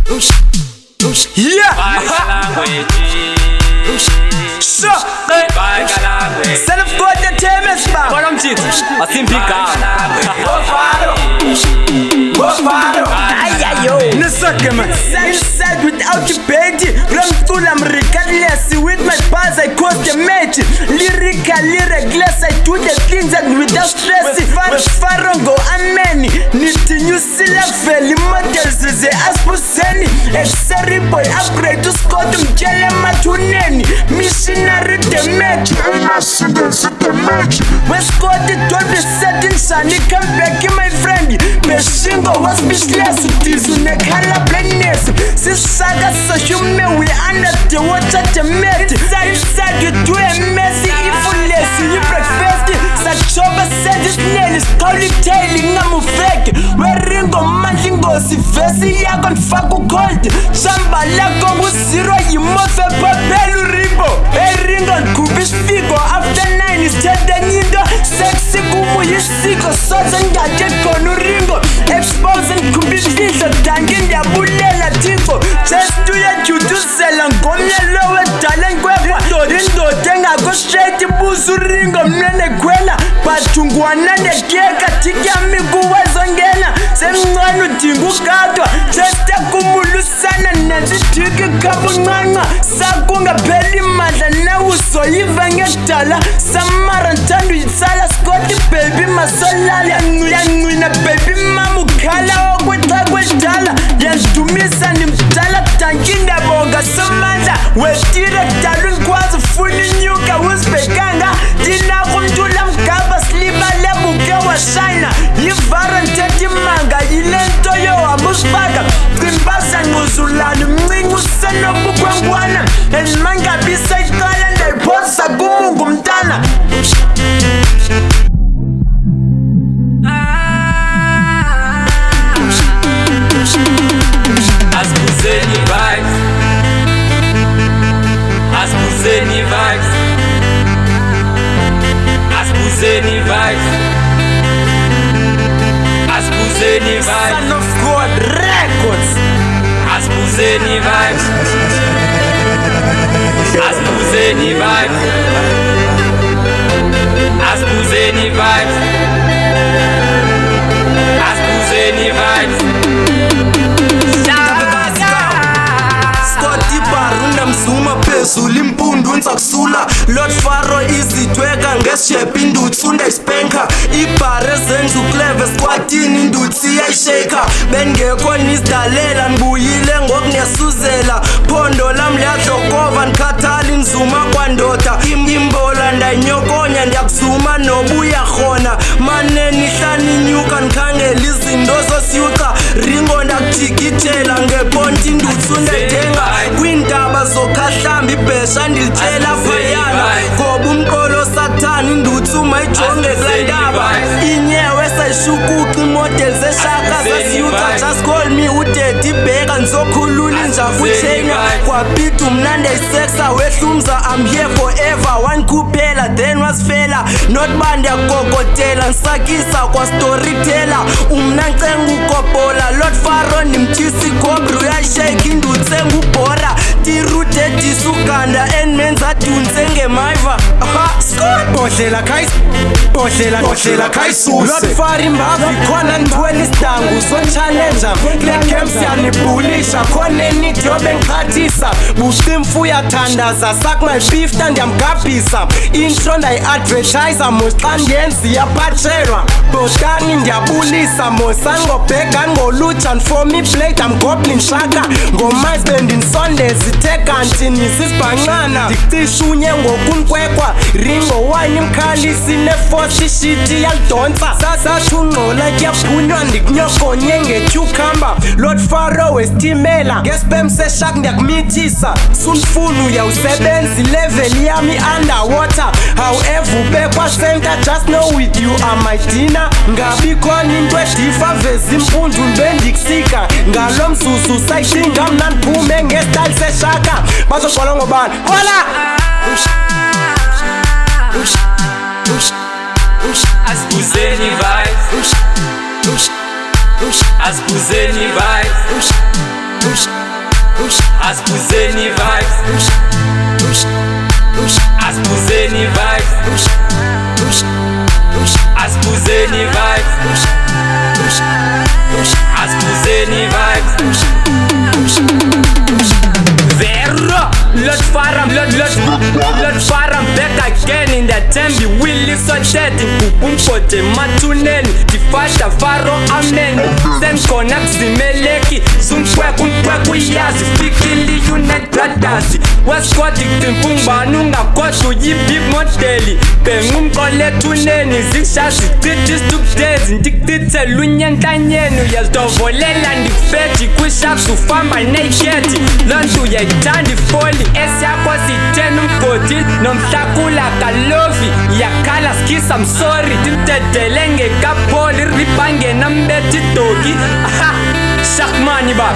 Son of God, the James Bar. What I'm cheating? I think big Inside without your baby. Run full, I'm regardless. With my bars, I cause the match. Lyrically reckless, I do the things that without stress. With Farongo, amen. Need to use Silafel models. The Aspuseni. Exari boy, upgrade to Scott. Jella Matuneni. Missionary the match. When Scott told the setting, Sunny come back, my friend. Beshingo was speechless. Nekhala blindness. Sisaga human, we under the water to met. Side you do a messy evilness. You breakfast. Sachoba said this nail is totally tailing. I'm a fake. Where Ringo Manjingo si Vesi Yagon Faku cold. Shamba Lago was zero. You must have Papelu Ribo. A ring on Kubish Figo. After 9 is Tedanido. Sexy Kumu Yisiko. Sons and Gadget Konu Ringo. Exposing Kubish Figo. Tangin ya bulela tipo. Just do ya juju selang. Gomya lowe talent kwekwa. Indo tenga go straight buzu ringo. Mnene kwela. Batungwana nekeka. Tika migu wazongena. Semngwanu tingu katwa. Just kumulu sana. Nanzi tiki kabu nganga. Sakunga beli madla. Na uso yiva ngetala. Samara ntandu yitsala. Scotty baby masolala. Yanguina baby mamu kala. Okweta kwetala. Yantumisa ni mtala. Tankinda bonga somanda. Wetire talun kwazi funi nyuka. Uzbekanga. Tina kumtula mkaba. Sliba lebuke wa shina. Yivara nteti manga. Yilento yo abusbaga. Kimbasa nguzulani. Mningu seno bukwangwana. En manga bisa itala. Ndaiposa kumungu mtana. Aspuzeni vibes. Aspuzeni vibes. Aspuzeni vibes. Aspuzeni vibes. Son of God Records. Aspuzeni vibes. Aspuzeni vibes. Aspuzeni vibes. Aspuzeni vibes. Mzuma phezulu impundu nzakusula Lord Faro izithweka ngeshepe indutsi undayispenka ibhare zenza ukleve squatini indutsi iyayisheka bengekho nizidalela nibuyile ngokunesuzela phondo lam liyadlokova ndikhathali nzuma kwandoda imbola ndayinyokonya ndiyakuzuma nobuya khona mane nihlani nyuka ndikhangela izinto zosiyuca ringo ndakujikithela ngeponti indutsi undayidenga kwindaba zokhahlambi ibhesha ndilitshela phayana ngoba umqolo sathani indutsi umayijonge kulandaba inyewe sayishukuqa imodel zeshaka zasiyuca just call me udedi bheka ndizokhulula inja kuchenya kwapita umnandi ayisexa wehlumza I'm here forever one kuphela then wasifela not bandi yakokotela nsakisa kwa storyteller umna ncenga ukopola Lord Faro nimthisi gobru uyashake indutsi engubhora tirute disukanda enmenza dunse ngemaiva Bodlela kayisuse Lord Faro mbavi khona ntweni isidangu so challenger kule games yanibhulisha khona enithi yobe ngiphathisa bushimfu uyathandaza sak my beef ndiyamgabhisa intro ndayi-advertiser mos xa ndiyenza iyaphatshelwa botani ndiyabulisa mosangobheka ngolutsha for me blade I'm goblin shaka ngomayis bendinsondeza ithe kanti nisisibhancana ndikucishunye ngokunkwekwa ringo wine imkhalisi neforce ishiti yalidonsa sasathungqola kuyaphunywa ndikunyokonye ngetyukhamba Lord Faro wesitimela ngesibhem seshak ndiyakumithisa sunifuna uyawusebenza ilevel yami underwater however ubekwa center just know with you are my dinner ngabi khona into edifa veza impundu bendikusika ngalo mzuzu sayishinga mna ndiphume ngestyle seshaka bazoqola ngobani hola Aspuzeni vibes. Aspuzeni vibes. Asbuzeni vibes. Asbuzeni vibes. Asbuzeni vibes. Asbuzeni vibes. Vero, Lord Faram, Lord Faram back again in the tembi. Willy so dead in Pupumpote Matuneni. Tifasha Faro Amen. Send connects the Meleki. Sunkwe yazi fikili unit brothers. West Scottish Timpumba Nunga Kotu Yipi Modeli. Pengum Kole Tuneni. Zixasi Titis took days. Ndikite Lunyan Tanyenu. Yes, Dovolela Ndifeti. Kwishaku Fama Neketi. Landu ya itandi foli. Esia kwa sitenu mkotil. Nomtakula kalofi. Yakala skis I'm sorry. Timtetelenge kapoli. Ripange nambeti toki. Aha. Shakmani bab.